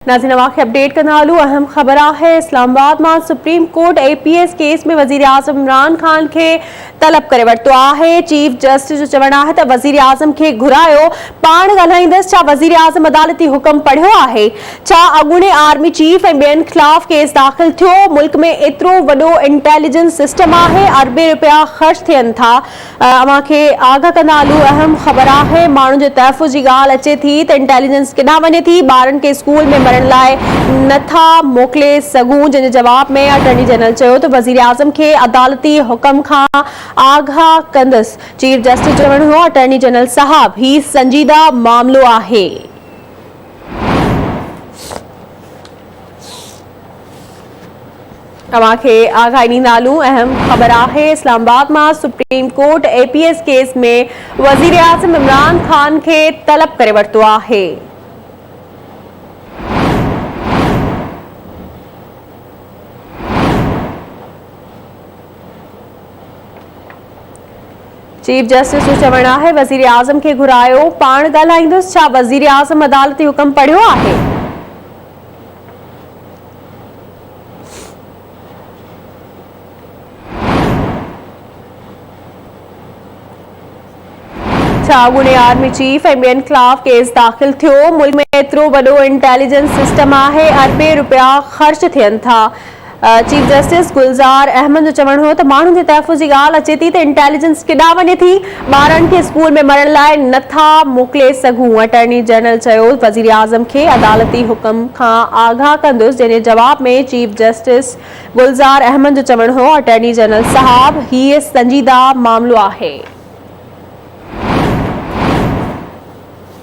नाज़रीन अवाखे अपडेट कंदालू अहम खबर है इस्लामाबाद में सुप्रीम कोर्ट APS केस में वज़ीर आज़म इमरान खान के तलब करे वरतो है। चीफ जस्टिस जो चवणु है तो वज़ीर आज़म के घुरायो पाण ॻाल्हाईंदसि छा वज़ीर आज़म अदालती हुक्म पढ़ियो है छा अॻूणे आर्मी चीफ ऐं ॿियनि खिलाफ़ केस दाख़िल थियो। मुल्क में एतिरो वॾो इंटेलिजेंस सिस्टम है अरबे रुपया ख़र्च थियनि था। अवांखे आगाह कंदालू अहम खबर है माण्हुनि जे तहफ़ुज़ जी ॻाल्हि अचे थी त इंटेलिजेंस केॾांहुं वञे थी। ॿारनि के स्कूल में मरण लाइ नथा मोकिले सघूं जंहिंजे जवाब में अटॉर्नी जनरल चयो त वज़ीर आज़म के अदालती हुक्म खां आगाह कंदसि। चीफ जस्टिस चवणु हो अटॉर्नी जनरल साहब ही संजीदा मामलो आहे। अवांखे आगाही ॾींदालू अहम खबर है इस्लामाबाद में सुप्रीम कोर्ट APS केस में वज़ीर आज़म इमरान खान के तलब करे वरतो है। चीफ जस्टिस जो चवणु है वज़ीर आज़म के घुरायो पाण ॻाल्हाईंदसि छा वज़ीर आज़म अदालती हुक्म पढ़ियो है। अॻूणे आर्मी चीफ ऐं ॿियनि खिलाफ़ केस दाख़िल थियो। मुल्क में एतिरो वॾो इंटेलिजेंस सिस्टम है अरबे रुपया ख़र्च थियनि था। चीफ जस्टिस गुलज़ार अहमद जो चवणु हो त माण्हुनि जे तहफ़ुज़ जी ॻाल्हि अचे थी त इंटेलिजेंस केॾांहुं वञे थी। ॿारनि खे स्कूल में मरण लाइ नथा मोकिले सघूं। अटॉर्नी जनरल चयो वज़ीर आज़म खे अदालती हुक्म खां आगाह कंदुसि जंहिंजे जवाब में चीफ जस्टिस गुलज़ार अहमद जो चवणु हो अटॉर्नी जनरल साहब ही संजीदा मामलो आहे।